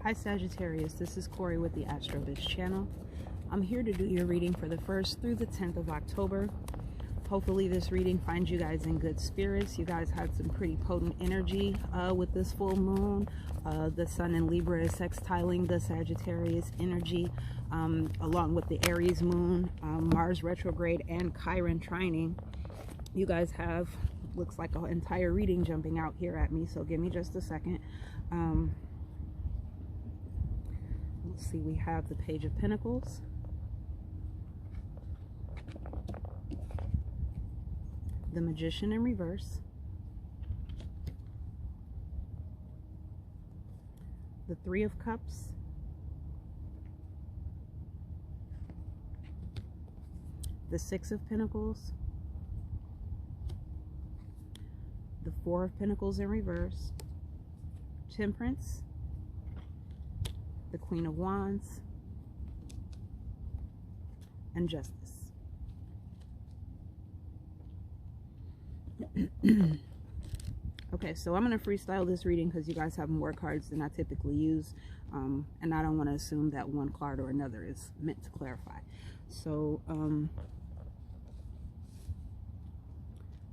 Hi Sagittarius, this is kOri with the AstroViz channel. I'm here to do your reading for the 1st through the 10th of October. Hopefully this reading finds you guys in good spirits. You guys had some pretty potent energy with this full moon. The sun in Libra is sextiling the Sagittarius energy, along with the Aries moon, Mars retrograde, and Chiron trining. You guys have, looks like an entire reading jumping out here at me, so give me just a second. Let's see, we have the Page of Pentacles, the Magician in reverse, the Three of Cups, the Six of Pentacles, the Four of Pentacles in reverse, Temperance, the Queen of Wands, and Justice. Okay, so I'm going to freestyle this reading because you guys have more cards than I typically use, and I don't want to assume that one card or another is meant to clarify. So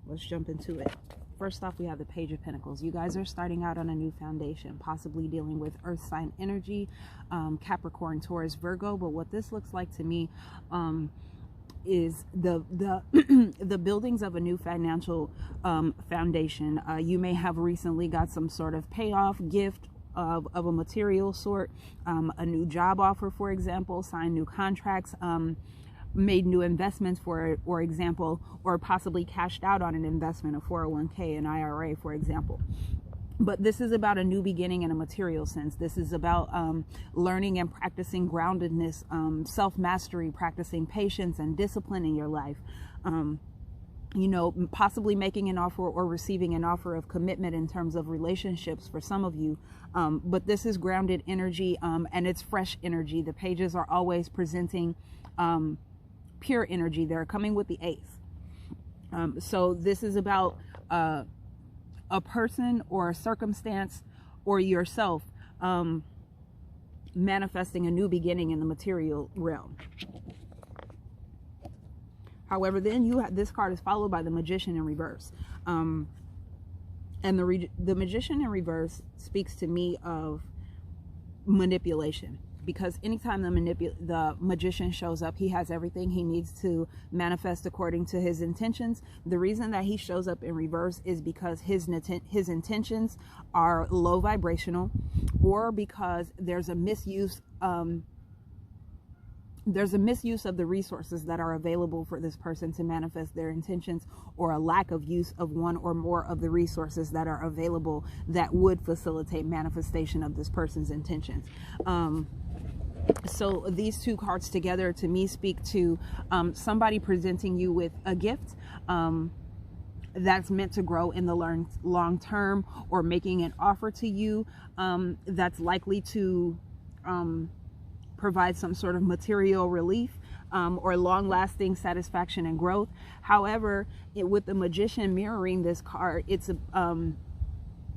let's jump into it. First off, we have the Page of Pentacles. You guys are starting out on a new foundation, possibly dealing with earth sign energy, Capricorn, Taurus, Virgo. But what this looks like to me is the the buildings of a new financial foundation. You may have recently got some sort of payoff, gift of a material sort, a new job offer, for example, signed new contracts, made new investments, for example, or possibly cashed out on an investment, a 401k, an IRA, for example. But this is about a new beginning in a material sense. This is about learning and practicing groundedness, self-mastery, practicing patience and discipline in your life. You know, possibly making an offer or receiving an offer of commitment in terms of relationships for some of you. But this is grounded energy, and it's fresh energy. The pages are always presenting pure energy. They're coming with the Ace. So this is about a person or a circumstance or yourself manifesting a new beginning in the material realm. However, then this card is followed by the Magician in reverse. And the Magician in reverse speaks to me of manipulation. Because anytime the magician shows up, he has everything he needs to manifest according to his intentions. The reason that he shows up in reverse is because his intentions are low vibrational, or because there's a misuse of the resources that are available for this person to manifest their intentions, or a lack of use of one or more of the resources that are available that would facilitate manifestation of this person's intentions. So these two cards together to me speak to somebody presenting you with a gift that's meant to grow in the long term, or making an offer to you that's likely to provide some sort of material relief or long-lasting satisfaction and growth. However, with the Magician mirroring this card, it's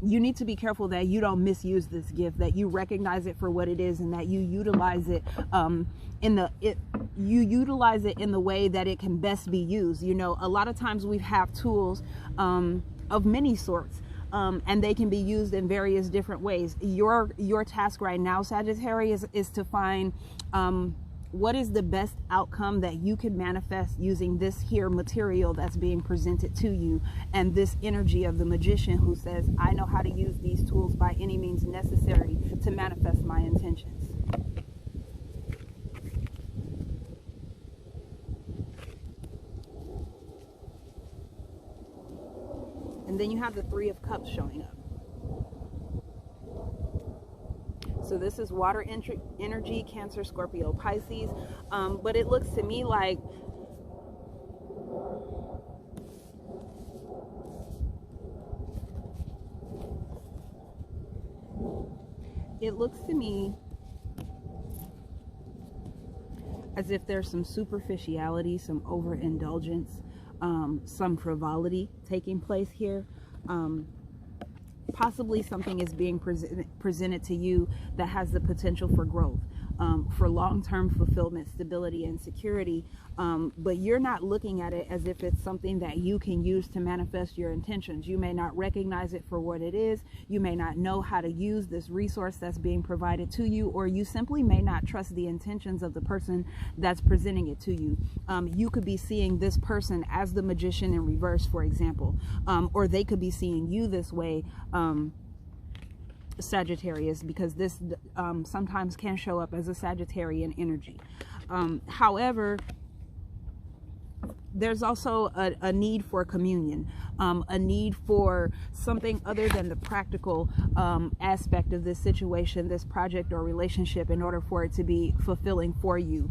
you need to be careful that you don't misuse this gift, that you recognize it for what it is, and that you utilize it in the way that it can best be used. You know, a lot of times we have tools of many sorts, and they can be used in various different ways. Your task right now, Sagittarius, is to find what is the best outcome that you can manifest using this here material that's being presented to you, and this energy of the Magician who says, I know how to use these tools by any means necessary to manifest my intentions. And then you have the Three of Cups showing up. So this is water energy, Cancer, Scorpio, Pisces. But it looks to me like as if there's some superficiality, some overindulgence, some frivolity taking place here. possibly something is being presented to you that has the potential for growth, for long-term fulfillment, stability, and security. But you're not looking at it as if it's something that you can use to manifest your intentions. You may not recognize it for what it is. You may not know how to use this resource that's being provided to you, or you simply may not trust the intentions of the person that's presenting it to you. You could be seeing this person as the magician in reverse, for example, or they could be seeing you this way, Sagittarius, because this sometimes can show up as a Sagittarian energy. However, there's also a need for communion, a need for something other than the practical aspect of this situation, this project or relationship, in order for it to be fulfilling for you.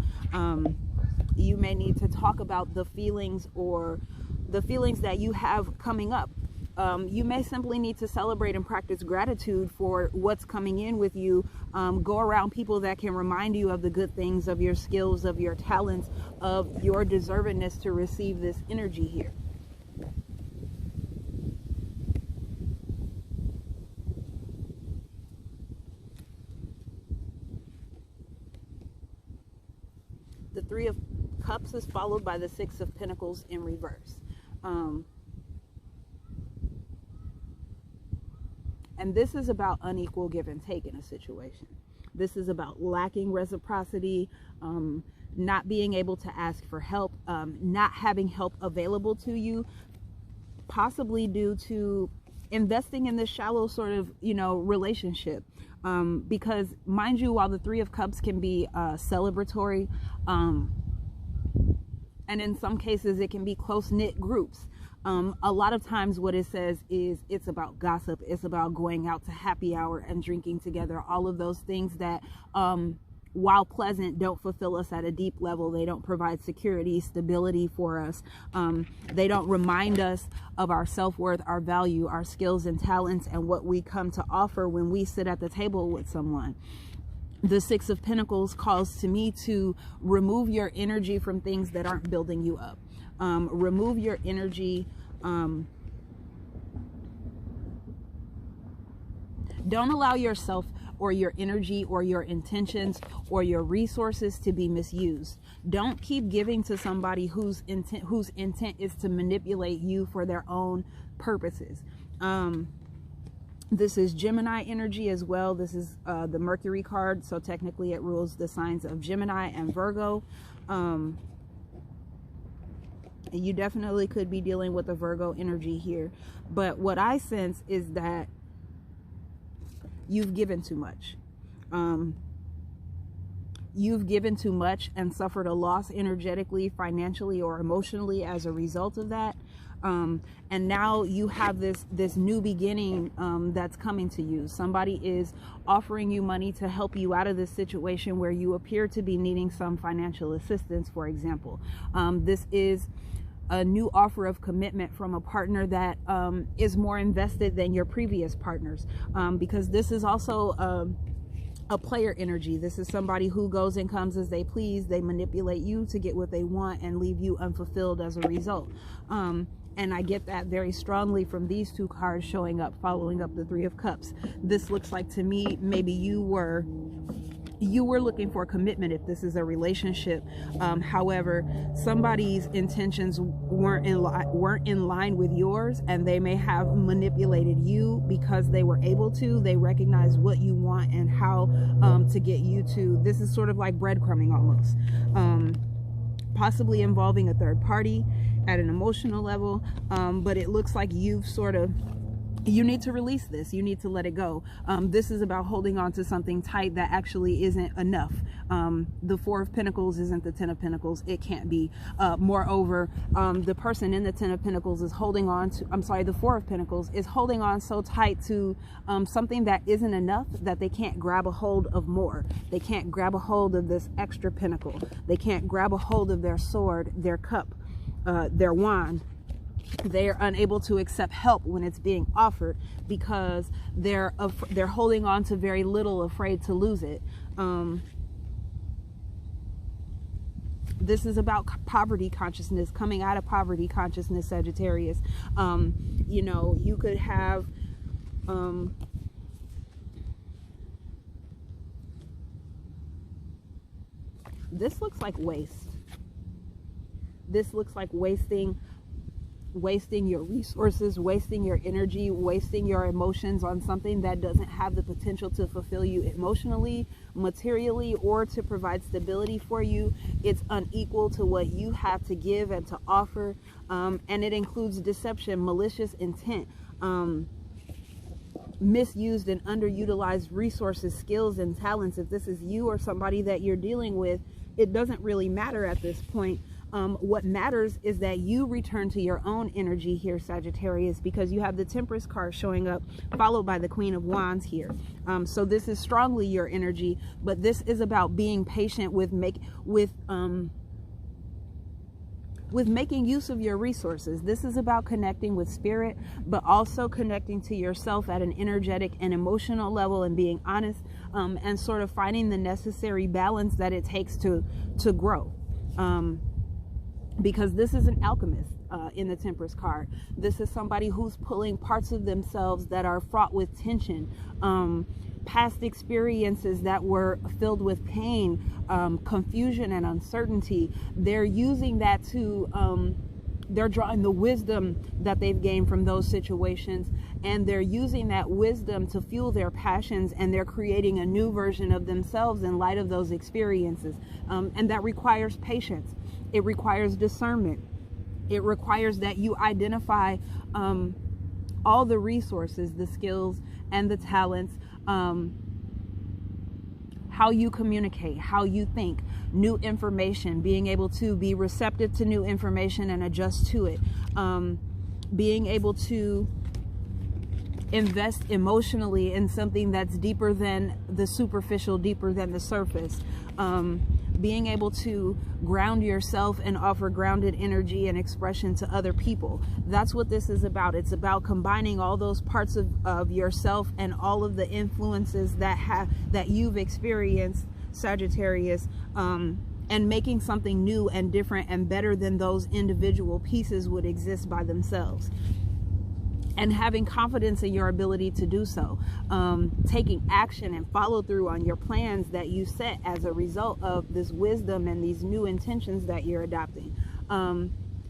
You may need to talk about the feelings or the feelings that you have coming up. You may simply need to celebrate and practice gratitude for what's coming in with you. Go around people that can remind you of the good things, of your skills, of your talents, of your deservedness to receive this energy here. The Three of Cups is followed by the Six of Pentacles in reverse. And this is about unequal give and take in a situation. This is about lacking reciprocity, not being able to ask for help, not having help available to you, possibly due to investing in this shallow sort of, relationship. Because, mind you, while the Three of Cups can be celebratory, and in some cases it can be close-knit groups, a lot of times what it says is it's about gossip, it's about going out to happy hour and drinking together, all of those things that, while pleasant, don't fulfill us at a deep level. They don't provide security, stability for us. They don't remind us of our self-worth, our value, our skills and talents, and what we come to offer when we sit at the table with someone. The Six of Pentacles calls to me to remove your energy from things that aren't building you up. Remove your energy. Don't allow yourself or your energy or your intentions or your resources to be misused. Don't keep giving to somebody whose intent is to manipulate you for their own purposes. This is Gemini energy as well. This is the Mercury card, so technically it rules the signs of Gemini and Virgo. You definitely could be dealing with a Virgo energy here, but what I sense is that you've given too much. You've given too much and suffered a loss energetically, financially, or emotionally as a result of that. And now you have this new beginning that's coming to you. Somebody is offering you money to help you out of this situation where you appear to be needing some financial assistance, for example. This is a new offer of commitment from a partner that is more invested than your previous partners, because this is also a player energy. This is somebody who goes and comes as they please. They manipulate you to get what they want and leave you unfulfilled as a result. And I get that very strongly from these two cards showing up, following up the Three of Cups. This looks like to me, maybe you were looking for commitment if this is a relationship. However, somebody's intentions weren't in line with yours, and they may have manipulated you because they were able to. They recognize what you want and how to get you to. This is sort of like breadcrumbing almost, possibly involving a third party at an emotional level, but it looks like you need to release this. You need to let it go. This is about holding on to something tight that actually isn't enough. The Four of Pentacles isn't the Ten of Pentacles. It can't be. Moreover, the person in the Ten of Pentacles is holding on to, the Four of Pentacles is holding on so tight to something that isn't enough that they can't grab a hold of more. They can't grab a hold of this extra pentacle. They can't grab a hold of their sword, their cup, their wand. They are unable to accept help when it's being offered because they're holding on to very little, afraid to lose it. This is about poverty consciousness, coming out of poverty consciousness, Sagittarius. You could have This looks like waste. This looks like wasting your resources, wasting your energy, wasting your emotions on something that doesn't have the potential to fulfill you emotionally, materially, or to provide stability for you. It's unequal to what you have to give and to offer, and it includes deception, malicious intent, misused and underutilized resources, skills, and talents. If this is you or somebody that you're dealing with, it doesn't really matter at this point. What matters is that you return to your own energy here, Sagittarius, because you have the Temperance card showing up, followed by the Queen of Wands here. So this is strongly your energy, but this is about being patient with making use of your resources. This is about connecting with spirit, but also connecting to yourself at an energetic and emotional level, and being honest, and sort of finding the necessary balance that it takes to grow. Because this is an alchemist in the Temperance card. This is somebody who's pulling parts of themselves that are fraught with tension, past experiences that were filled with pain, confusion, and uncertainty. They're using that to, they're drawing the wisdom that they've gained from those situations, and they're using that wisdom to fuel their passions, and they're creating a new version of themselves in light of those experiences. And that requires patience. It requires discernment. It requires that you identify all the resources, the skills, and the talents, how you communicate, how you think, new information, being able to be receptive to new information and adjust to it, being able to invest emotionally in something that's deeper than the superficial, deeper than the surface, being able to ground yourself and offer grounded energy and expression to other people. That's what this is about. It's about combining all those parts of yourself and all of the influences that you've experienced, Sagittarius, and making something new and different and better than those individual pieces would exist by themselves. And having confidence in your ability to do so, taking action and follow through on your plans that you set as a result of this wisdom and these new intentions that you're adopting.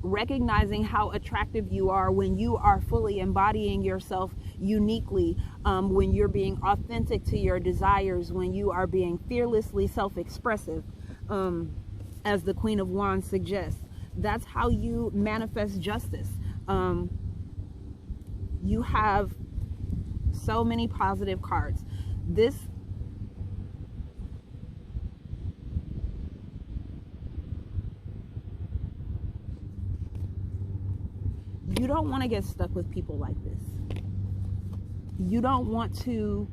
Recognizing how attractive you are when you are fully embodying yourself uniquely, when you're being authentic to your desires, when you are being fearlessly self-expressive, as the Queen of Wands suggests. That's how you manifest justice. You have so many positive cards. You don't want to get stuck with people like this. You don't want to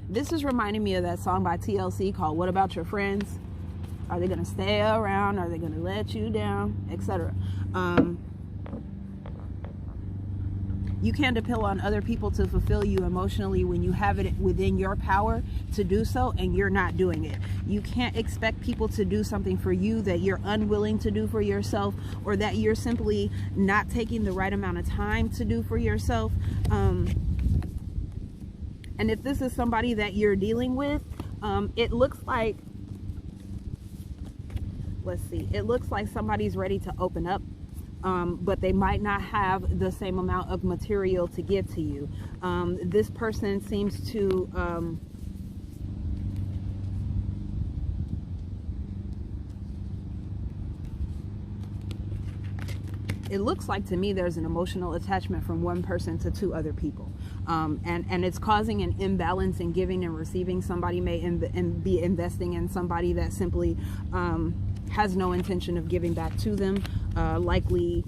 this is reminding me of that song by TLC called What About Your Friends? Are they going to stay around? Are they going to let you down? Etc. You can't depend on other people to fulfill you emotionally when you have it within your power to do so and you're not doing it. You can't expect people to do something for you that you're unwilling to do for yourself, or that you're simply not taking the right amount of time to do for yourself. And if this is somebody that you're dealing with, it looks like, let's see, it looks like somebody's ready to open up, but they might not have the same amount of material to give to you. This person seems to it looks like to me there's an emotional attachment from one person to two other people, and it's causing an imbalance in giving and receiving. Somebody may be investing in somebody that simply has no intention of giving back to them, likely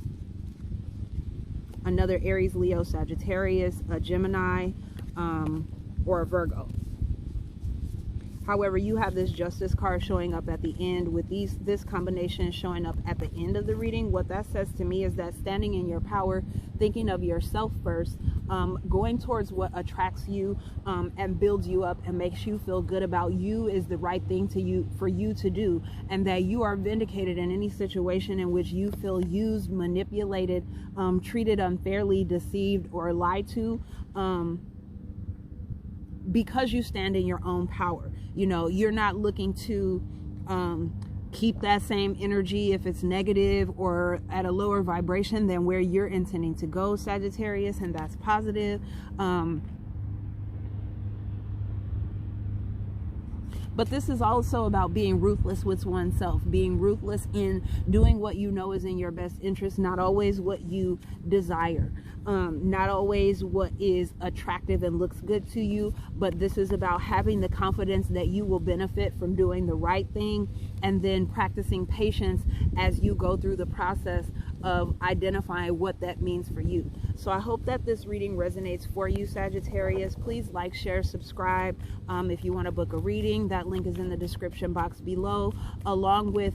another Aries, Leo, Sagittarius, a Gemini, or a Virgo. However, you have this Justice card showing up at the end with this combination showing up at the end of the reading. What that says to me is that standing in your power, thinking of yourself first, going towards what attracts you and builds you up and makes you feel good about you is the right thing for you to do, and that you are vindicated in any situation in which you feel used, manipulated, treated unfairly, deceived, or lied to, because you stand in your own power. You know, you're not looking to keep that same energy if it's negative or at a lower vibration than where you're intending to go, Sagittarius, and that's positive. But this is also about being ruthless with oneself, being ruthless in doing what you know is in your best interest, not always what you desire, not always what is attractive and looks good to you, but this is about having the confidence that you will benefit from doing the right thing, and then practicing patience as you go through the process of identifying what that means for you. So I hope that this reading resonates for you, Sagittarius. Please like, share, subscribe. If you want to book a reading, that link is in the description box below, along with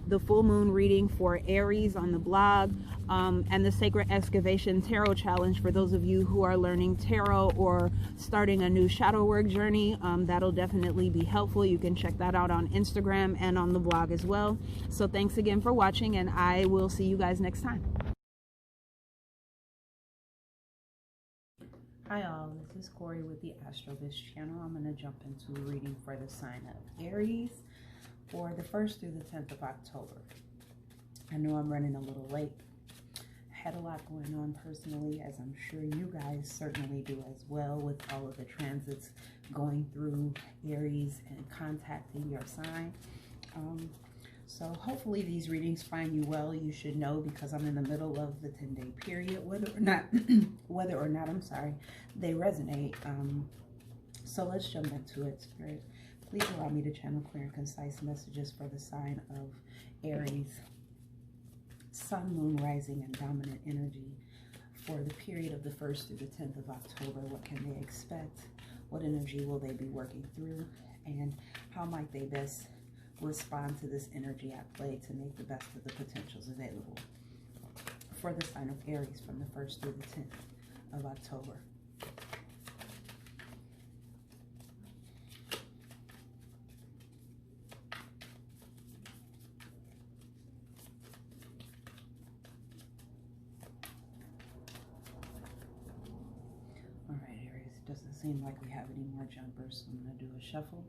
the full moon reading for Aries on the blog, and the Sacred Excavation Tarot Challenge for those of you who are learning tarot or starting a new shadow work journey. That'll definitely be helpful. You can check that out on Instagram and on the blog as well. So thanks again for watching, and I will see you guys next time. Hi all, this is kOri with the AstroViz channel. I'm going to jump into a reading for the sign of Aries for the 1st through the 10th of October. I know I'm running a little late. I had a lot going on personally, as I'm sure you guys certainly do as well, with all of the transits going through Aries and contacting your sign. So hopefully these readings find you well. You should know, because I'm in the middle of the 10-day period, whether or not they resonate. So let's jump into it. Spirit, please allow me to channel clear and concise messages for the sign of Aries, Sun, Moon, Rising, and Dominant energy for the period of the 1st through the 10th of October. What can they expect? What energy will they be working through? And how might they best respond to this energy at play to make the best of the potentials available for the sign of Aries from the 1st through the 10th of October. All right, Aries, it doesn't seem like we have any more jumpers, so I'm going to do a shuffle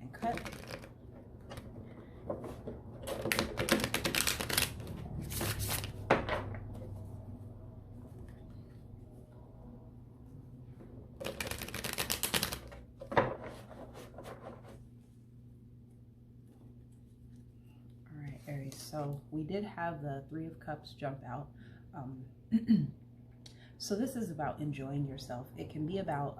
and cut. Aries, so we did have the 3 of Cups jump out. So this is about enjoying yourself. It can be about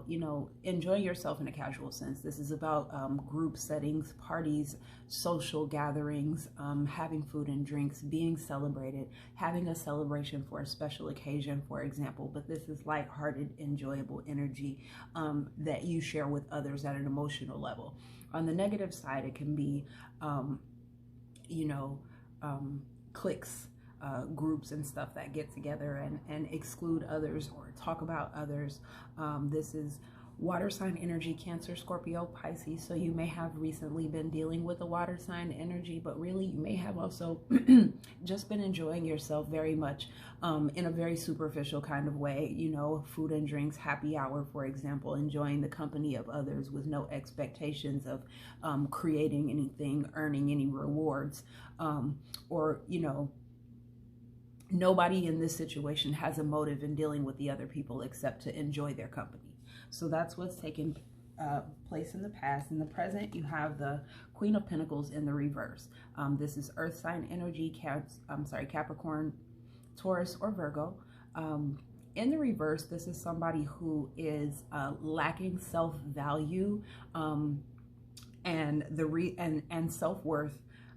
you know, enjoying yourself in a casual sense. This is about group settings, parties, social gatherings, having food and drinks, being celebrated, having a celebration for a special occasion, for example. But this is lighthearted, enjoyable energy that you share with others at an emotional level. On the negative side, it can be, you know, cliques, groups and stuff that get together and exclude others or talk about others. This is water sign energy, Cancer, Scorpio, Pisces. So you may have recently been dealing with a water sign energy, but really you may have also just been enjoying yourself very much in a very superficial kind of way. You know, food and drinks, happy hour, for example, enjoying the company of others with no expectations of creating anything, earning any rewards, or, you know, nobody in this situation has a motive in dealing with the other people except to enjoy their company. So that's what's taken place in the past. In the present, you have the Queen of Pentacles in the reverse. This is earth sign energy, Capricorn, Taurus, or Virgo. In the reverse, this is somebody who is lacking self-value and self-worth,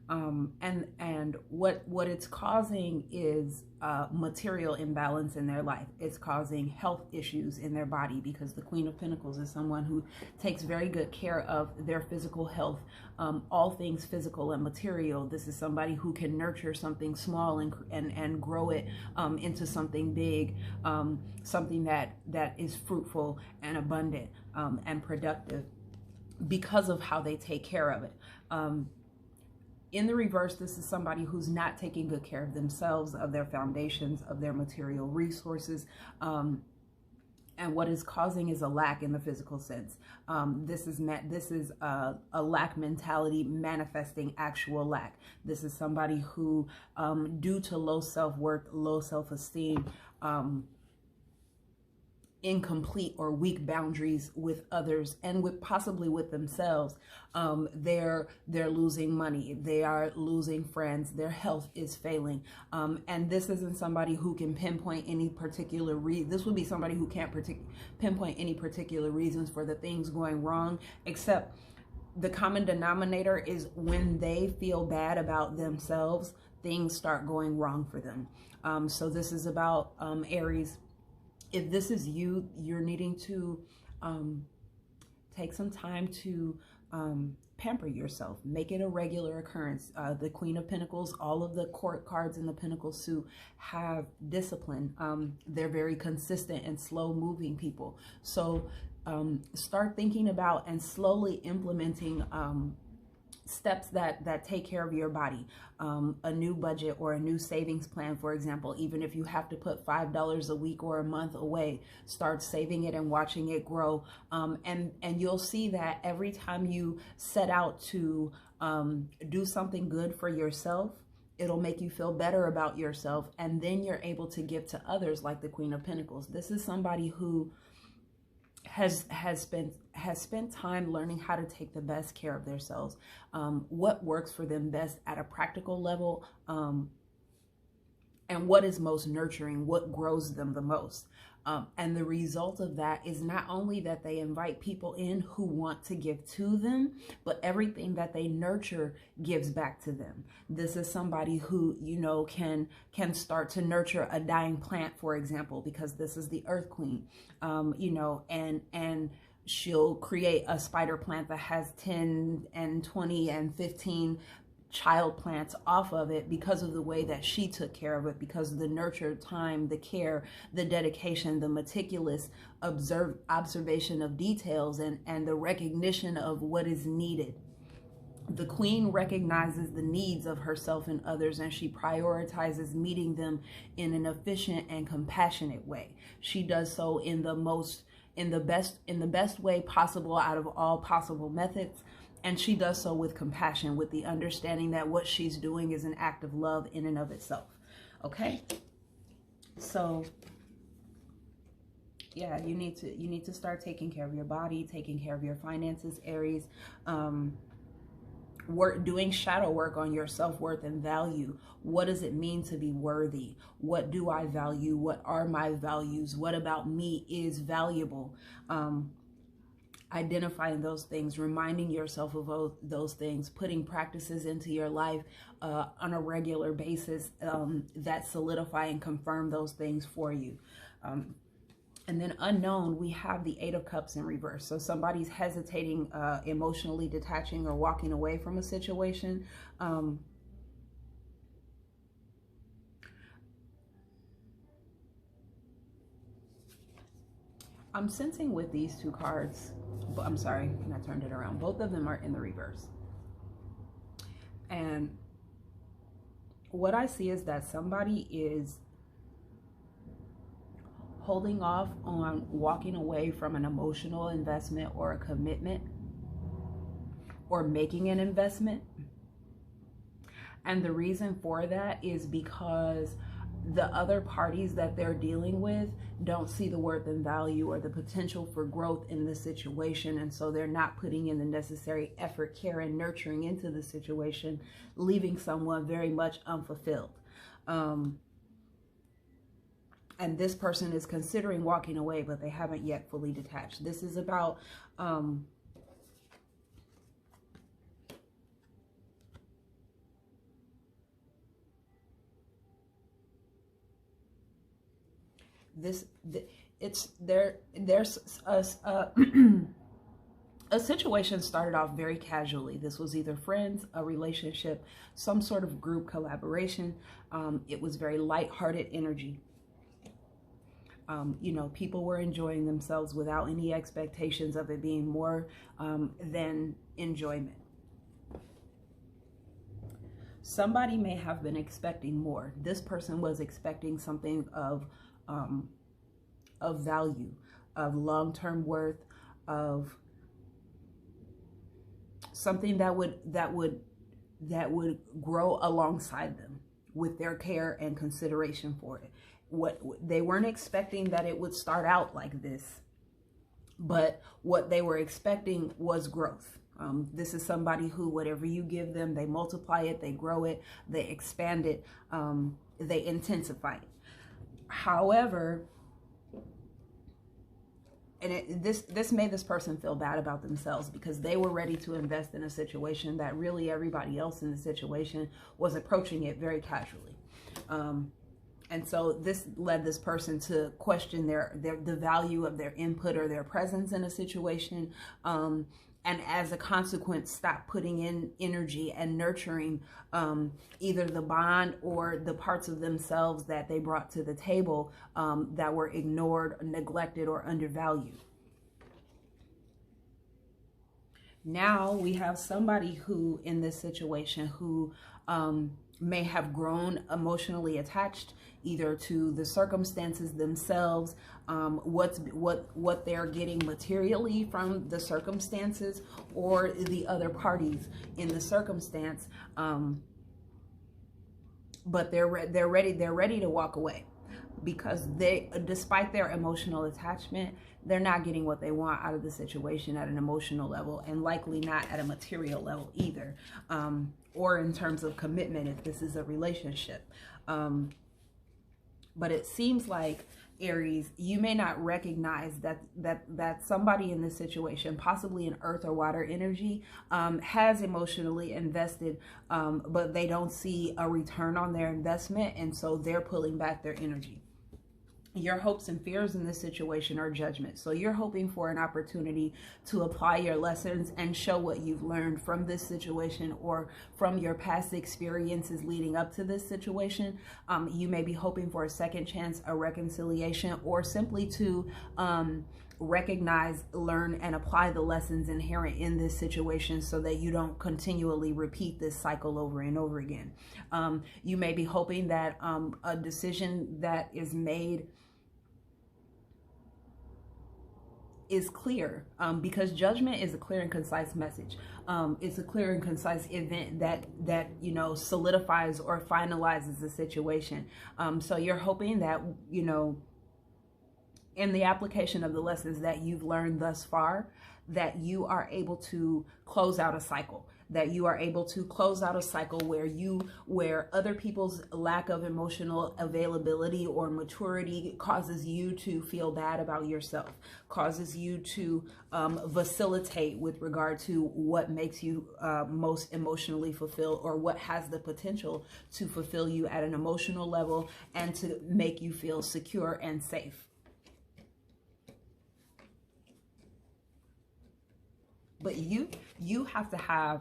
And what it's causing is material imbalance in their life. It's causing health issues in their body, because the Queen of Pentacles is someone who takes very good care of their physical health, all things physical and material. This is somebody who can nurture something small and grow it into something big, something that is fruitful and abundant and productive, because of how they take care of it. In the reverse, this is somebody who's not taking good care of themselves, of their foundations, of their material resources. And what is causing is a lack in the physical sense. This is a lack mentality manifesting actual lack. This is somebody who, due to low self-worth, low self-esteem, incomplete or weak boundaries with others and possibly with themselves, they're losing money, they are losing friends, their health is failing, and this isn't somebody who can pinpoint any particular reason. This would be somebody who can't pinpoint any particular reasons for the things going wrong, except the common denominator is when they feel bad about themselves, things start going wrong for them. So this is about Aries. If this is you, you're needing to take some time to pamper yourself. Make it a regular occurrence. The Queen of Pentacles, all of the court cards in the Pentacle suit have discipline. They're very consistent and slow-moving people. So start thinking about and slowly implementing steps that take care of your body. A new budget or a new savings plan, for example. Even if you have to put $5 a week or a month away, start saving it and watching it grow. And you'll see that every time you set out to do something good for yourself, it'll make you feel better about yourself, and then you're able to give to others, like the Queen of Pentacles. This is somebody who has spent time learning how to take the best care of themselves, what works for them best at a practical level, and what is most nurturing, what grows them the most. And the result of that is not only that they invite people in who want to give to them, but everything that they nurture gives back to them. This is somebody who, you know, can start to nurture a dying plant, for example, because this is the Earth Queen, you know, and she'll create a spider plant that has 10 and 20 and 15 child plants off of it, because of the way that she took care of it, because of the nurture, time, the care, the dedication, the meticulous observation of details, and the recognition of what is needed. The Queen recognizes the needs of herself and others, and she prioritizes meeting them in an efficient and compassionate way. She does so in the best way possible out of all possible methods. And she does so with compassion, with the understanding that what she's doing is an act of love in and of itself. Okay? So, yeah, you need to start taking care of your body, taking care of your finances, Aries. Doing shadow work on your self-worth and value. What does it mean to be worthy? What do I value? What are my values? What about me is valuable? Identifying those things, reminding yourself of those things, putting practices into your life on a regular basis that solidify and confirm those things for you. And then unknown, we have the Eight of Cups in reverse. So somebody's hesitating, emotionally detaching, or walking away from a situation. I'm sensing with these two cards, I'm sorry, I turned it around. Both of them are in the reverse. And what I see is that somebody is holding off on walking away from an emotional investment or a commitment, or making an investment. And the reason for that is because the other parties that they're dealing with don't see the worth and value or the potential for growth in the situation, and so they're not putting in the necessary effort, care, and nurturing into the situation, leaving someone very much unfulfilled. And this person is considering walking away, but they haven't yet fully detached. This is about There's a situation started off very casually. This was either friends, a relationship, some sort of group collaboration. It was very lighthearted energy. You know, people were enjoying themselves without any expectations of it being more than enjoyment. Somebody may have been expecting more. This person was expecting something of value, of long-term worth, of something that would grow alongside them with their care and consideration for it. What they weren't expecting that it would start out like this, but what they were expecting was growth. This is somebody who, whatever you give them, they multiply it, they grow it, they expand it, they intensify it. However, and this made this person feel bad about themselves, because they were ready to invest in a situation that really everybody else in the situation was approaching it very casually. And so this led this person to question the value of their input or their presence in a situation. And as a consequence, stop putting in energy and nurturing either the bond or the parts of themselves that they brought to the table that were ignored, neglected, or undervalued. Now we have somebody who, in this situation, who may have grown emotionally attached either to the circumstances themselves, what they're getting materially from the circumstances, or the other parties in the circumstance, but they're ready to walk away, because despite their emotional attachment, they're not getting what they want out of the situation at an emotional level, and likely not at a material level either, or in terms of commitment if this is a relationship. But it seems like, Aries, you may not recognize that somebody in this situation, possibly an earth or water energy, has emotionally invested, but they don't see a return on their investment, and so they're pulling back their energy. Your hopes and fears in this situation are judgment. So you're hoping for an opportunity to apply your lessons and show what you've learned from this situation or from your past experiences leading up to this situation. You may be hoping for a second chance, a reconciliation, or simply to recognize, learn, and apply the lessons inherent in this situation so that you don't continually repeat this cycle over and over again. You may be hoping that a decision that is made is clear, because judgment is a clear and concise message. It's a clear and concise event that you know, solidifies or finalizes the situation. So you're hoping that, you know, in the application of the lessons that you've learned thus far, that you are able to close out a cycle, that you are able to close out a cycle where other people's lack of emotional availability or maturity causes you to feel bad about yourself, causes you to vacillate with regard to what makes you most emotionally fulfilled, or what has the potential to fulfill you at an emotional level and to make you feel secure and safe. But you have to have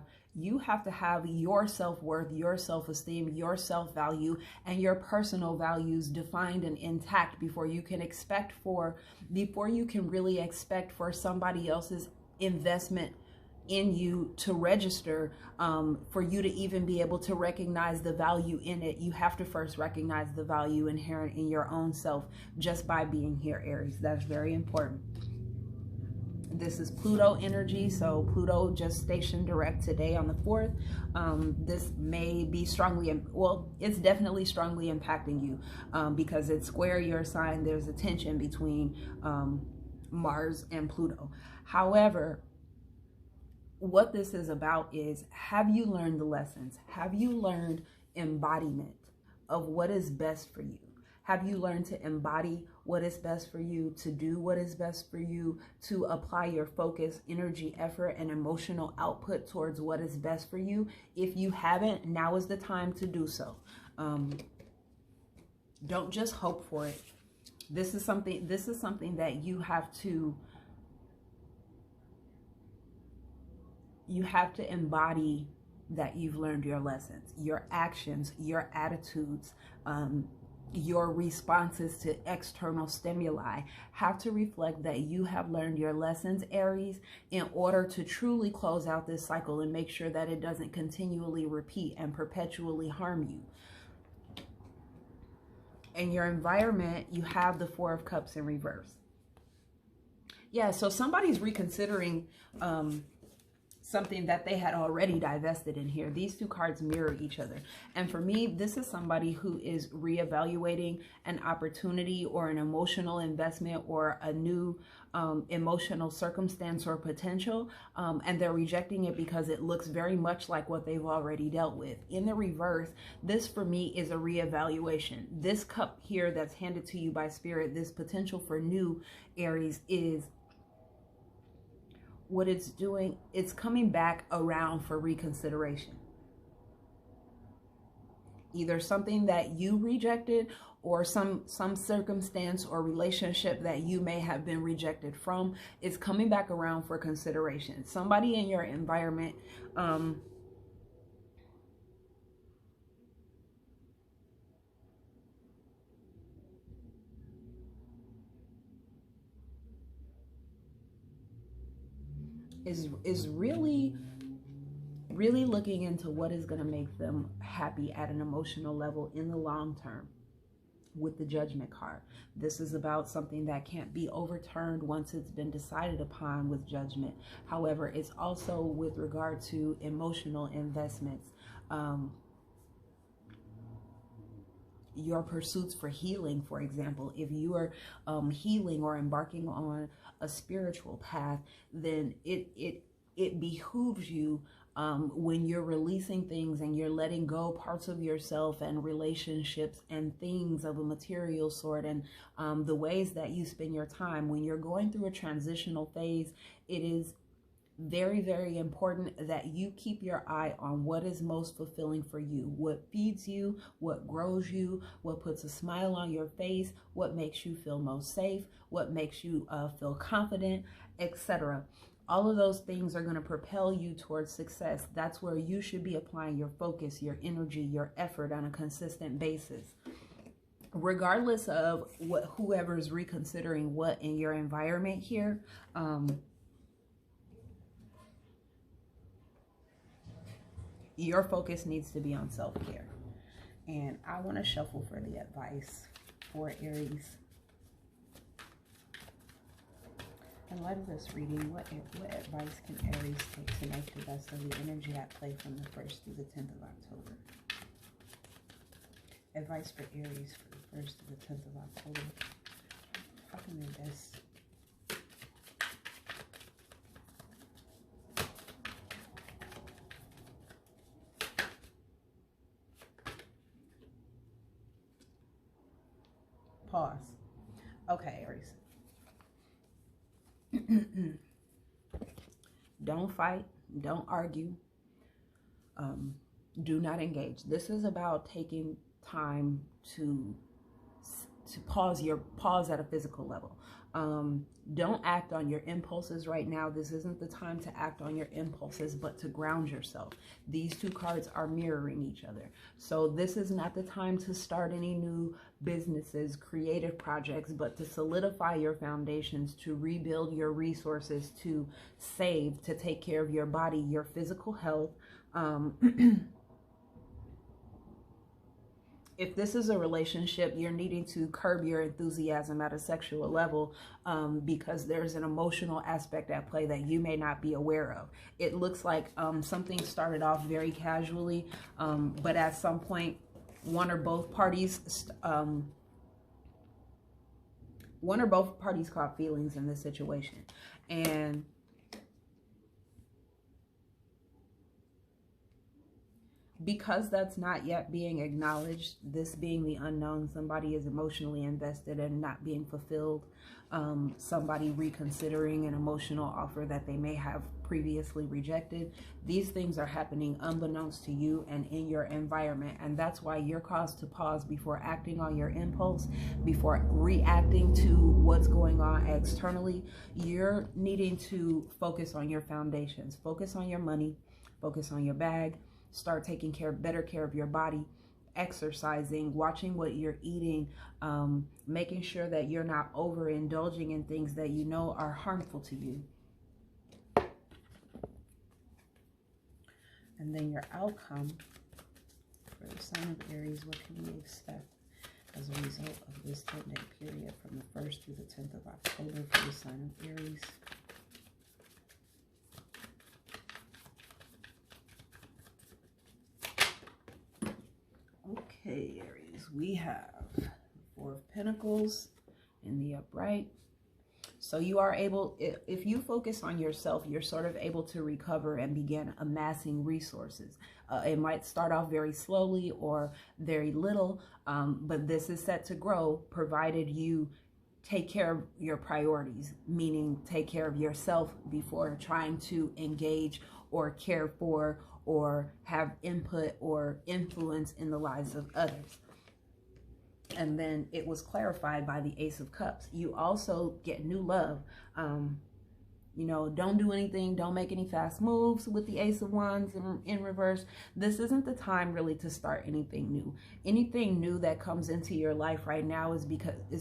your self-worth, your self-esteem, your self-value, and your personal values defined and intact before you can really expect for somebody else's investment in you to register, for you to even be able to recognize the value in it. You have to first recognize the value inherent in your own self just by being here, Aries. That's very important. This is Pluto energy, so Pluto just stationed direct today on the 4th. This may be it's definitely strongly impacting you because it's square your sign. There's a tension between Mars and Pluto. However, what this is about is, have you learned the lessons? Have you learned embodiment of what is best for you? Have you learned to embody what is best for you, to do what is best for you, to apply your focus, energy, effort, and emotional output towards what is best for you? If you haven't, now is the time to do so. Don't just hope for it. This is something that you have to embody, that you've learned your lessons. Your actions, your attitudes, your responses to external stimuli have to reflect that you have learned your lessons, Aries, in order to truly close out this cycle and make sure that it doesn't continually repeat and perpetually harm you. In your environment, you have the Four of Cups in reverse. Yeah, so somebody's reconsidering something that they had already divested in here. These two cards mirror each other. And for me, this is somebody who is reevaluating an opportunity or an emotional investment or a new emotional circumstance or potential. And they're rejecting it because it looks very much like what they've already dealt with. In the reverse, this for me is a reevaluation. This cup here that's handed to you by Spirit, this potential for new, Aries, is what it's doing. It's coming back around for reconsideration. Either something that you rejected or some circumstance or relationship that you may have been rejected from is coming back around for consideration. Somebody in your environment is really looking into what is going to make them happy at an emotional level in the long term with the Judgment card. This is about something that can't be overturned once it's been decided upon with Judgment. However, it's also with regard to emotional investments. Your pursuits for healing, for example, if you are healing or embarking on a spiritual path, then it behooves you when you're releasing things and you're letting go parts of yourself and relationships and things of a material sort, and the ways that you spend your time. When you're going through a transitional phase, it is very, very important that you keep your eye on what is most fulfilling for you, what feeds you, what grows you, what puts a smile on your face, what makes you feel most safe, what makes you feel confident, etc. All of those things are going to propel you towards success. That's where you should be applying your focus, your energy, your effort on a consistent basis. Regardless of whoever's reconsidering what in your environment here, your focus needs to be on self-care. And I want to shuffle for the advice for Aries. In light of this reading, what advice can Aries take to make the best of the energy at play from the 1st through the 10th of October? Advice for Aries for the 1st through the 10th of October. How can they best... Pause. Okay, Aries. Don't fight. Don't argue. Do not engage. This is about taking time to pause at a physical level. Don't act on your impulses right now. This isn't the time to act on your impulses, but to ground yourself. These two cards are mirroring each other. So this is not the time to start any new businesses, creative projects, but to solidify your foundations, to rebuild your resources, to save, to take care of your body, your physical health. If this is a relationship, you're needing to curb your enthusiasm at a sexual level because there's an emotional aspect at play that you may not be aware of. It looks like something started off very casually, but at some point, one or both parties caught feelings in this situation. And because that's not yet being acknowledged, this being the unknown, somebody is emotionally invested and not being fulfilled, somebody reconsidering an emotional offer that they may have previously rejected. These things are happening unbeknownst to you and in your environment, and that's why you're caused to pause before acting on your impulse, before reacting to what's going on externally. You're needing to focus on your foundations, focus on your money, focus on your bag. Start taking better care of your body, exercising, watching what you're eating, making sure that you're not overindulging in things that you know are harmful to you. And then your outcome for the sign of Aries, what can we expect as a result of this 10-day period from the 1st through the 10th of October for the sign of Aries? Okay, Aries, we have the Four of Pentacles in the upright. So you are able, if you focus on yourself, you're sort of able to recover and begin amassing resources. It might start off very slowly or very little, but this is set to grow provided you take care of your priorities, meaning take care of yourself before trying to engage or care for or have input or influence in the lives of others. And then it was clarified by the Ace of Cups. You also get new love. You know, don't do anything. Don't make any fast moves with the Ace of Wands in reverse. This isn't the time really to start anything new. Anything new that comes into your life right now is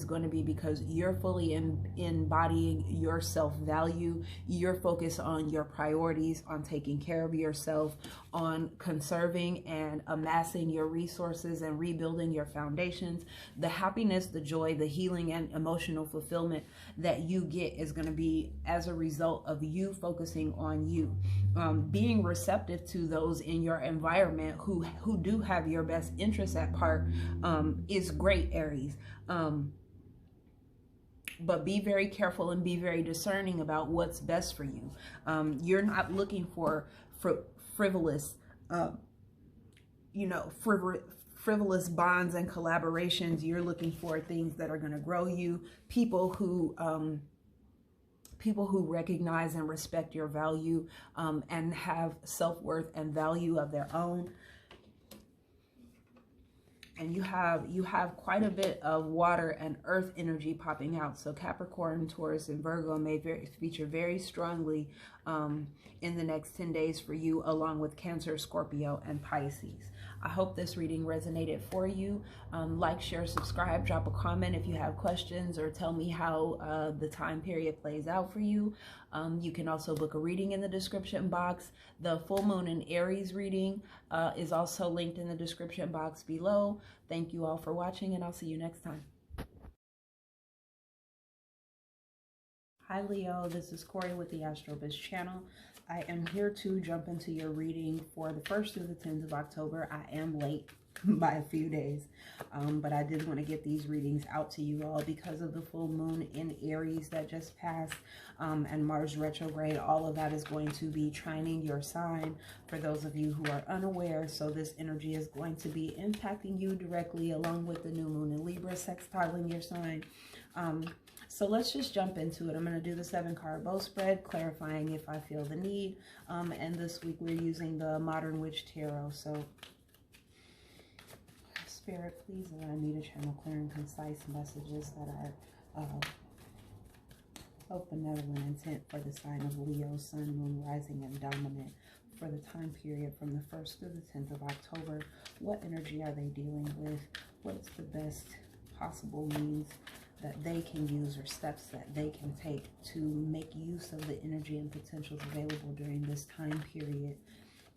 going to be because you're fully embodying your self-value. You're focused on your priorities, on taking care of yourself, on conserving and amassing your resources and rebuilding your foundations. The happiness, the joy, the healing, and emotional fulfillment that you get is going to be as a result of you focusing on you, being receptive to those in your environment who do have your best interests at heart is great, Aries. But be very careful and be very discerning about what's best for you. You're not looking for frivolous, frivolous bonds and collaborations. You're looking for things that are going to grow you, people who recognize and respect your value and have self-worth and value of their own. And you have quite a bit of water and earth energy popping out. So Capricorn, Taurus, and Virgo may feature very strongly in the next 10 days for you, along with Cancer, Scorpio, and Pisces. I hope this reading resonated for you. Like, share, subscribe, drop a comment if you have questions, or tell me how the time period plays out for you. You can also book a reading in the description box. The full moon in Aries reading is also linked in the description box below. Thank you all for watching, and I'll see you next time. Hi Leo, this is kOri with the AstroBiz channel. I am here to jump into your reading for the 1st through the 10th of October. I am late by a few days, but I did want to get these readings out to you all because of the full moon in Aries that just passed and Mars retrograde. All of that is going to be trining your sign for those of you who are unaware. So this energy is going to be impacting you directly, along with the new moon in Libra sextiling your sign. So let's just jump into it. I'm going to do the 7-card bow spread, clarifying if I feel the need. And this week we're using the Modern Witch Tarot. So Spirit, please allow me to channel clear and concise messages that are of benevolent intent for the sign of Leo, Sun, Moon, Rising, and Dominant for the time period from the 1st through the 10th of October. What energy are they dealing with? What's the best possible means that they can use, or steps that they can take to make use of the energy and potentials available during this time period?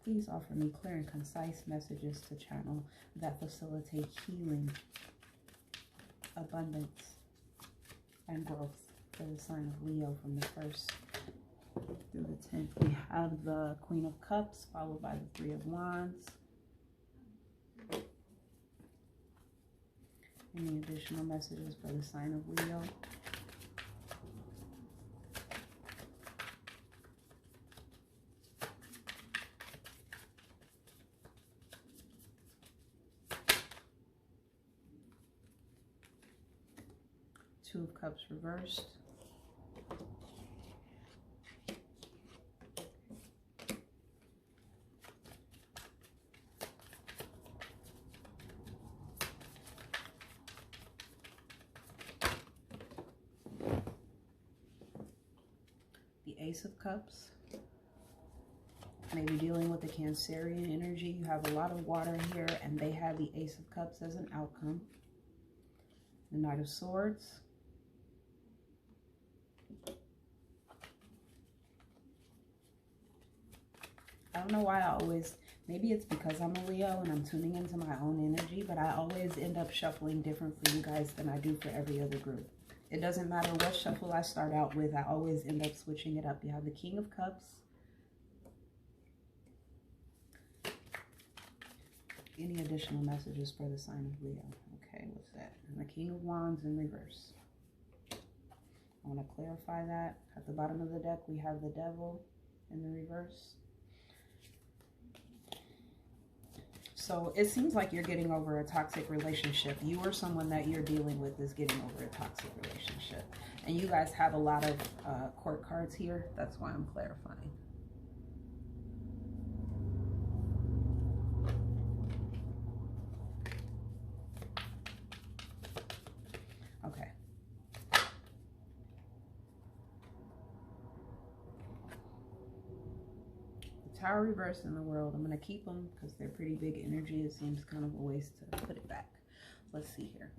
Please offer me clear and concise messages to channel that facilitate healing, abundance, and growth for the sign of Leo from the 1st through the 10th. We have the Queen of Cups, followed by the 3 of Wands. Any additional messages for the sign of Leo? Two of Cups reversed. The Ace of Cups. Maybe dealing with the Cancerian energy. You have a lot of water here, and they have the Ace of Cups as an outcome. The Knight of Swords. I don't know why I always, maybe it's because I'm a Leo and I'm tuning into my own energy, but I always end up shuffling different for you guys than I do for every other group. It doesn't matter what shuffle I start out with, I always end up switching it up. You have the King of Cups. Any additional messages for the sign of Leo? Okay, what's that? And the King of Wands in reverse. I want to clarify that. At the bottom of the deck, we have the Devil in the reverse. So it seems like you're getting over a toxic relationship. You or someone that you're dealing with is getting over a toxic relationship. And you guys have a lot of court cards here. That's why I'm clarifying. Okay. Tower reversed in the world. I'm going to keep them because they're pretty big energy. It seems kind of a waste to put it back. Let's see here.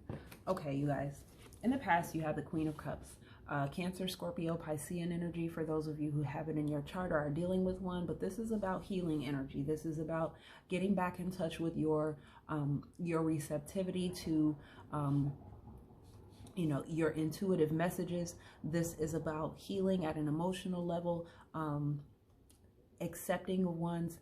Okay, you guys. In the past, you have the Queen of Cups. Cancer, Scorpio, Piscean energy for those of you who have it in your chart or are dealing with one. But this is about healing energy. This is about getting back in touch with your receptivity to you know, your intuitive messages. This is about healing at an emotional level, accepting one's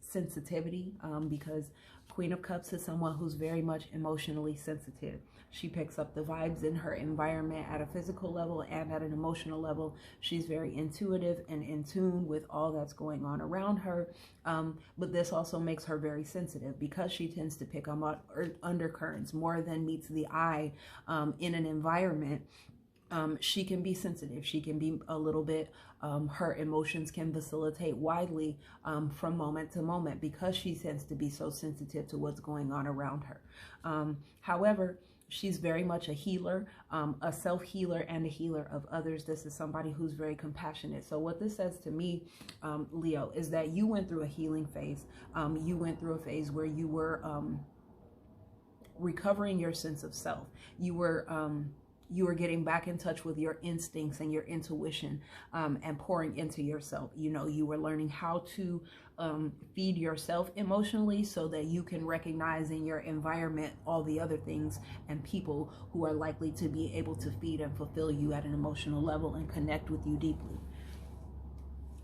sensitivity, because Queen of Cups is someone who's very much emotionally sensitive. She picks up the vibes in her environment at a physical level and at an emotional level. She's very intuitive and in tune with all that's going on around her. But this also makes her very sensitive because she tends to pick up undercurrents more than meets the eye in an environment. She can be sensitive. She can be a little bit, her emotions can vacillate widely from moment to moment because she tends to be so sensitive to what's going on around her. However, she's very much a healer, a self-healer and a healer of others. This is somebody who's very compassionate. So what this says to me, Leo, is that you went through a healing phase. You went through a phase where you were recovering your sense of self. You were getting back in touch with your instincts and your intuition, and pouring into yourself. You know, you were learning how to feed yourself emotionally so that you can recognize in your environment all the other things and people who are likely to be able to feed and fulfill you at an emotional level and connect with you deeply,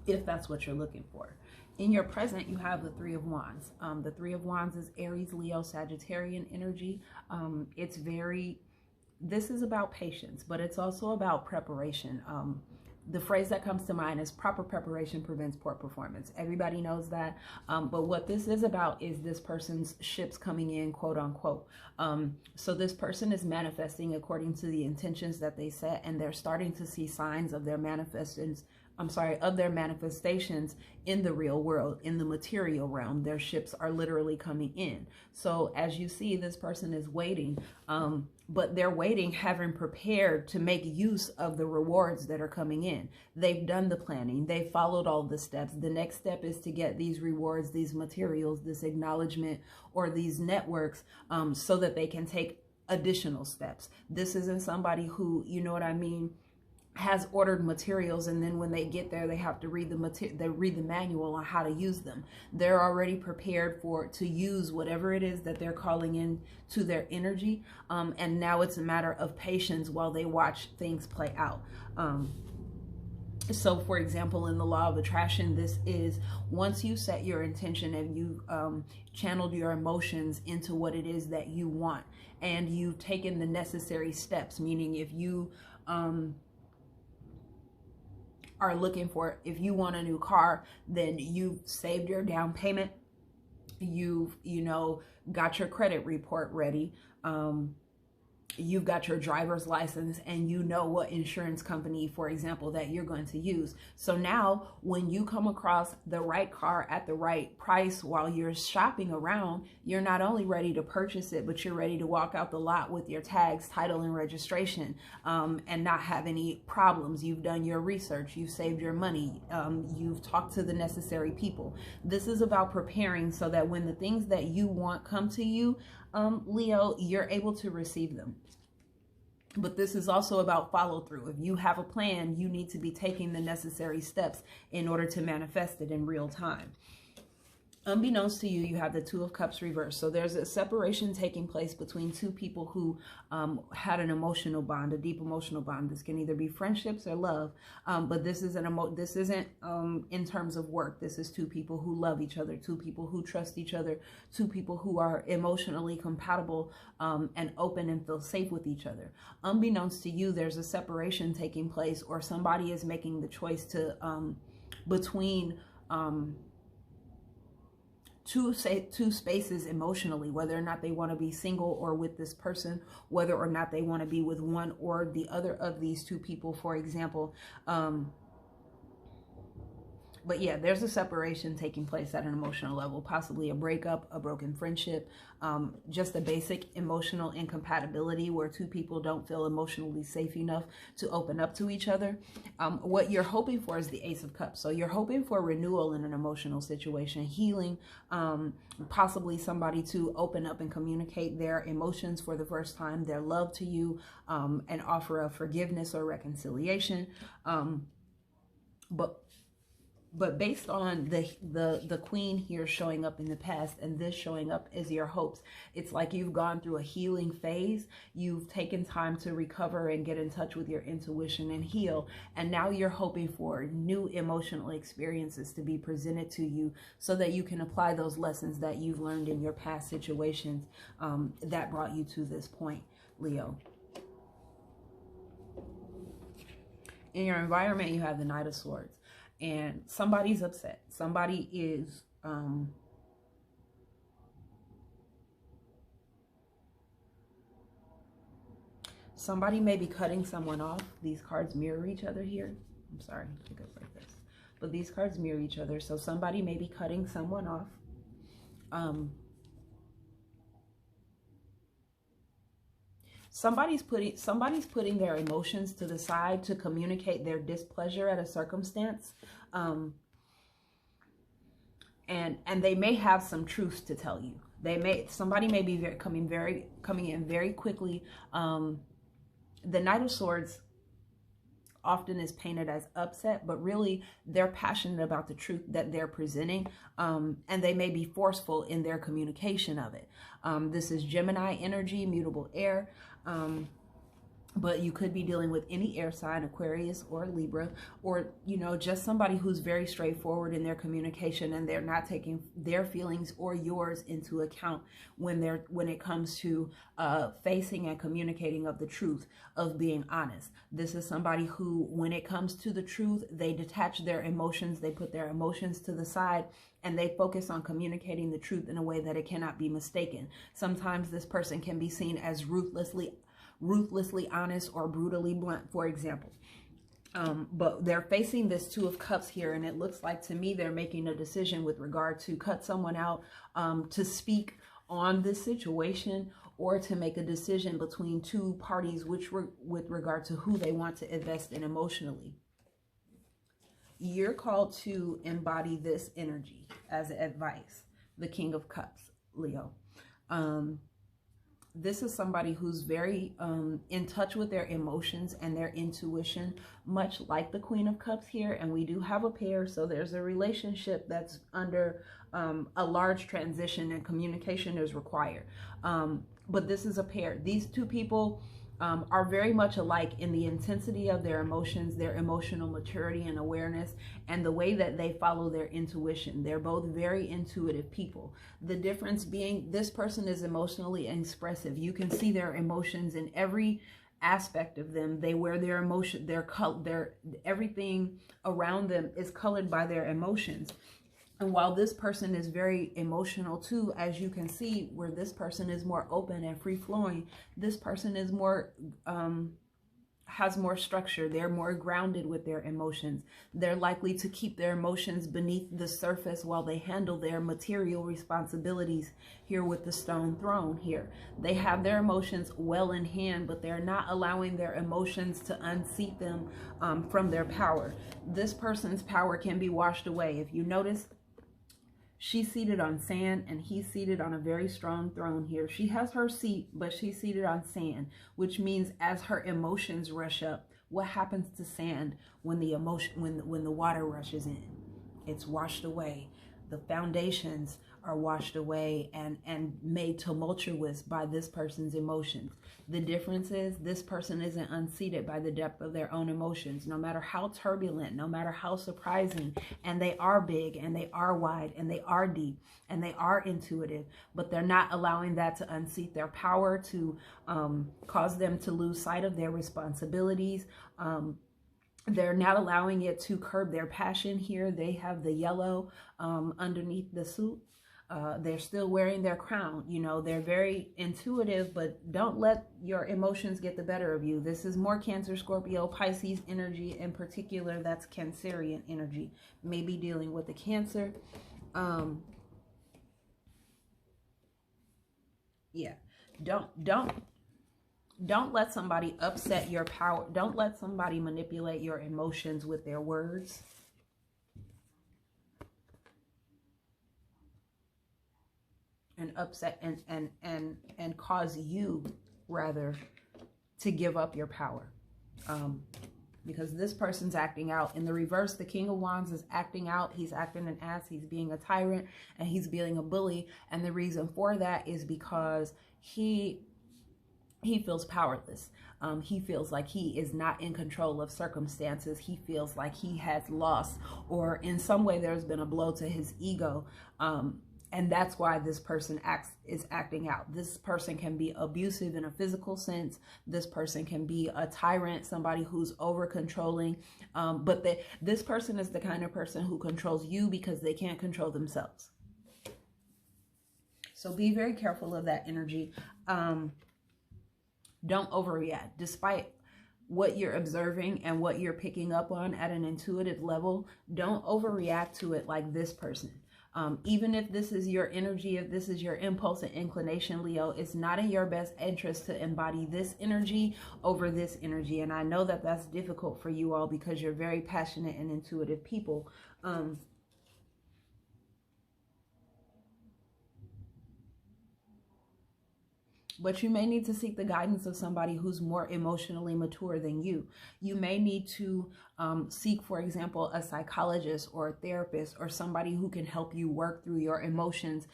if that's what you're looking for. In your present, you have the Three of Wands. The Three of Wands is Aries, Leo, Sagittarian energy. This is about patience, but it's also about preparation. The phrase that comes to mind is proper preparation prevents poor performance. Everybody knows that. But what this is about is this person's ships coming in, quote unquote. So this person is manifesting according to the intentions that they set, and they're starting to see signs of their manifestations in the real world, in the material realm. Their ships are literally coming in. So as you see, this person is waiting, but they're waiting, having prepared to make use of the rewards that are coming in. They've done the planning. They've followed all the steps. The next step is to get these rewards, these materials, this acknowledgement, or these networks, so that they can take additional steps. This isn't somebody who, you know what I mean, has ordered materials, and then when they get there, they have to read the manual on how to use them. They're already prepared to use whatever it is that they're calling in to their energy, and now it's a matter of patience while they watch things play out. So for example, in the law of attraction, this is once you set your intention and you channeled your emotions into what it is that you want, and you've taken the necessary steps, meaning if you are looking for, if you want a new car, then you've saved your down payment, you've, got your credit report ready, you've got your driver's license and you know what insurance company, for example, that you're going to use. So now when you come across the right car at the right price while you're shopping around, you're not only ready to purchase it, but you're ready to walk out the lot with your tags, title, and registration, and not have any problems. You've done your research, you've saved your money, you've talked to the necessary people. This is about preparing so that when the things that you want come to you, Leo, you're able to receive them. But this is also about follow through. If you have a plan, you need to be taking the necessary steps in order to manifest it in real time. Unbeknownst to you, you have the Two of Cups reversed. So there's a separation taking place between two people who had an emotional bond, a deep emotional bond. This can either be friendships or love, but this isn't in terms of work. This is two people who love each other, two people who trust each other, two people who are emotionally compatible and open and feel safe with each other. Unbeknownst to you, there's a separation taking place, or somebody is making the choice to between two spaces emotionally, whether or not they want to be single or with this person, whether or not they want to be with one or the other of these two people, for example. But yeah, there's a separation taking place at an emotional level, possibly a breakup, a broken friendship, just a basic emotional incompatibility where two people don't feel emotionally safe enough to open up to each other. What you're hoping for is the Ace of Cups. So you're hoping for renewal in an emotional situation, healing, possibly somebody to open up and communicate their emotions for the first time, their love to you, and offer of forgiveness or reconciliation. But based on the Queen here showing up in the past and this showing up as your hopes, it's like you've gone through a healing phase. You've taken time to recover and get in touch with your intuition and heal. And now you're hoping for new emotional experiences to be presented to you so that you can apply those lessons that you've learned in your past situations that brought you to this point, Leo. In your environment, you have the Knight of Swords. And somebody's upset. Somebody is somebody may be cutting someone off. These cards mirror each other here. I'm sorry, it goes like this. But these cards mirror each other. So somebody may be cutting someone off. Somebody's putting their emotions to the side to communicate their displeasure at a circumstance. And they may have some truths to tell you. Somebody may be coming in very quickly. The Knight of Swords often is painted as upset, but really they're passionate about the truth that they're presenting, and they may be forceful in their communication of it. This is Gemini energy, mutable air, but you could be dealing with any air sign, Aquarius or Libra, or, you know, just somebody who's very straightforward in their communication, and they're not taking their feelings or yours into account when it comes to facing and communicating of the truth, of being honest. This is somebody who, when it comes to the truth, they detach their emotions, they put their emotions to the side, and they focus on communicating the truth in a way that it cannot be mistaken. Sometimes this person can be seen as ruthlessly honest or brutally blunt, for example. But they're facing this Two of Cups here, and it looks like to me they're making a decision with regard to cut someone out, to speak on this situation, or to make a decision between two parties with regard to who they want to invest in emotionally. You're called to embody this energy as advice. The King of Cups, Leo. This is somebody who's very in touch with their emotions and their intuition, much like the Queen of Cups here. And we do have a pair, so there's a relationship that's under a large transition, and communication is required. But this is a pair. These two people are very much alike in the intensity of their emotions, their emotional maturity and awareness, and the way that they follow their intuition. They're both very intuitive people. The difference being, this person is emotionally expressive. You can see their emotions in every aspect of them. They wear their emotion, everything around them is colored by their emotions. And while this person is very emotional too, as you can see, where this person is more open and free flowing, this person is more, has more structure. They're more grounded with their emotions. They're likely to keep their emotions beneath the surface while they handle their material responsibilities here with the stone throne here. They have their emotions well in hand, but they're not allowing their emotions to unseat them from their power. This person's power can be washed away. If you notice, she's seated on sand and he's seated on a very strong throne here. She has her seat, but she's seated on sand, which means as her emotions rush up, what happens to sand when the when the water rushes in? It's washed away. The foundations are washed away and made tumultuous by this person's emotions. The difference is this person isn't unseated by the depth of their own emotions, no matter how turbulent, no matter how surprising, and they are big and they are wide and they are deep and they are intuitive, but they're not allowing that to unseat their power, to cause them to lose sight of their responsibilities. They're not allowing it to curb their passion here. They have the yellow underneath the suit. They're still wearing their crown. You know, they're very intuitive, but don't let your emotions get the better of you. This is more Cancer, Scorpio, Pisces energy in particular. That's Cancerian energy. Maybe dealing with the Cancer. Yeah, don't let somebody upset your power. Don't let somebody manipulate your emotions with their words. And upset and cause you, rather, to give up your power. Because this person's acting out. In the reverse, the King of Wands is acting out. He's acting an ass. He's being a tyrant and he's being a bully. And the reason for that is because he feels powerless. He feels like he is not in control of circumstances. He feels like he has lost, or in some way there's been a blow to his ego. And that's why this person is acting out. This person can be abusive in a physical sense. This person can be a tyrant, somebody who's over controlling. But this person is the kind of person who controls you because they can't control themselves. So be very careful of that energy. Don't overreact. Despite what you're observing and what you're picking up on at an intuitive level, don't overreact to it like this person. Even if this is your energy, if this is your impulse and inclination, Leo, it's not in your best interest to embody this energy over this energy. And I know that that's difficult for you all because you're very passionate and intuitive people. But you may need to seek the guidance of somebody who's more emotionally mature than you. You may need to seek, for example, a psychologist or a therapist or somebody who can help you work through your emotions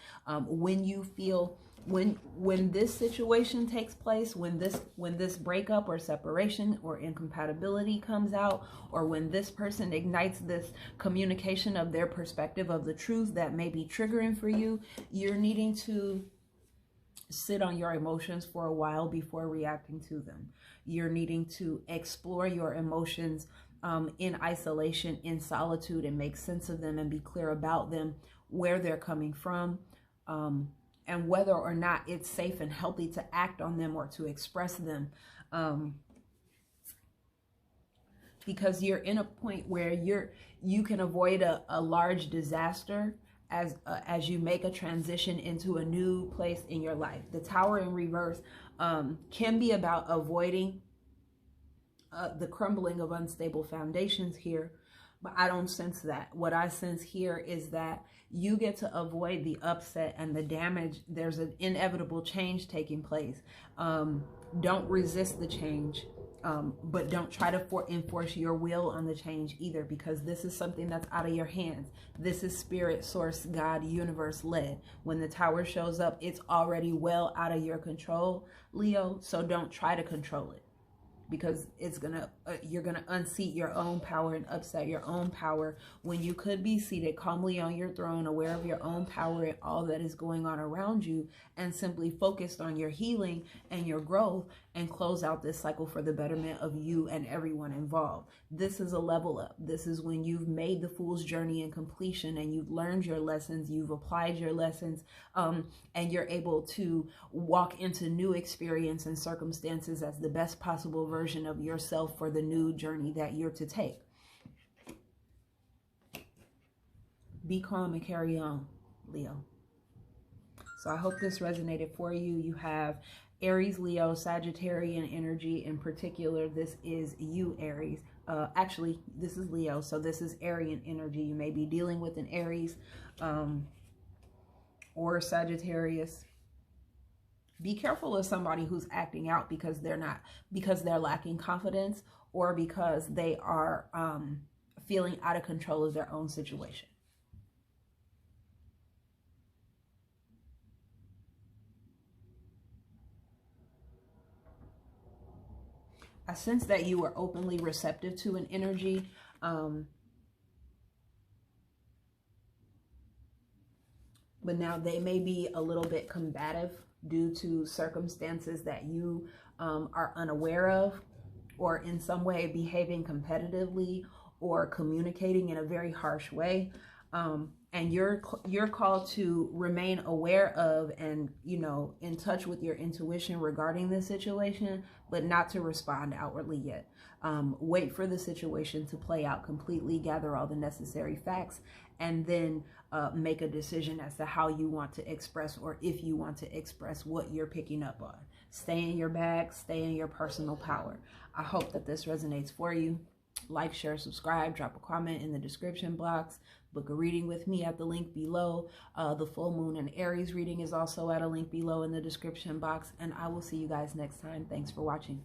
when you feel, when this situation takes place, when this breakup or separation or incompatibility comes out, or when this person ignites this communication of their perspective of the truth that may be triggering for you, you're needing to sit on your emotions for a while before reacting to them. You're needing to explore your emotions in isolation, in solitude, and make sense of them and be clear about them, where they're coming from, and whether or not it's safe and healthy to act on them or to express them. Because you're in a point where you can avoid a large disaster as you make a transition into a new place in your life. The Tower in reverse can be about avoiding the crumbling of unstable foundations here, but I don't sense that. What I sense here is that you get to avoid the upset and the damage. There's an inevitable change taking place. Don't resist the change. But don't try to enforce your will on the change either, because this is something that's out of your hands. This is spirit, source, God, universe led. When the Tower shows up, it's already well out of your control, Leo. So don't try to control it. because it's gonna you're gonna unseat your own power and upset your own power when you could be seated calmly on your throne, aware of your own power and all that is going on around you, and simply focused on your healing and your growth, and close out this cycle for the betterment of you and everyone involved. This is a level up. This is when you've made the fool's journey in completion, and you've learned your lessons, you've applied your lessons, and you're able to walk into new experience and circumstances as the best possible version of yourself for the new journey that you're to take. Be calm and carry on, Leo. So I hope this resonated for you. You have Aries, Leo, Sagittarian energy in particular. This is you, Aries. Actually, this is Leo, so this is Arian energy. You may be dealing with an Aries or Sagittarius. Be careful of somebody who's acting out because they're lacking confidence, or because they are feeling out of control of their own situation. I sense that you are openly receptive to an energy. But now they may be a little bit combative due to circumstances that you are unaware of, or in some way behaving competitively or communicating in a very harsh way. And you're called to remain aware of and, you know, in touch with your intuition regarding this situation, but not to respond outwardly yet. Wait for the situation to play out completely, gather all the necessary facts, and then make a decision as to how you want to express, or if you want to express what you're picking up on. Stay in your bag, stay in your personal power. I hope that this resonates for you. Like, share, subscribe, drop a comment in the description box. Book a reading with me at the link below. The full moon and Aries reading is also at a link below in the description box. And I will see you guys next time. Thanks for watching.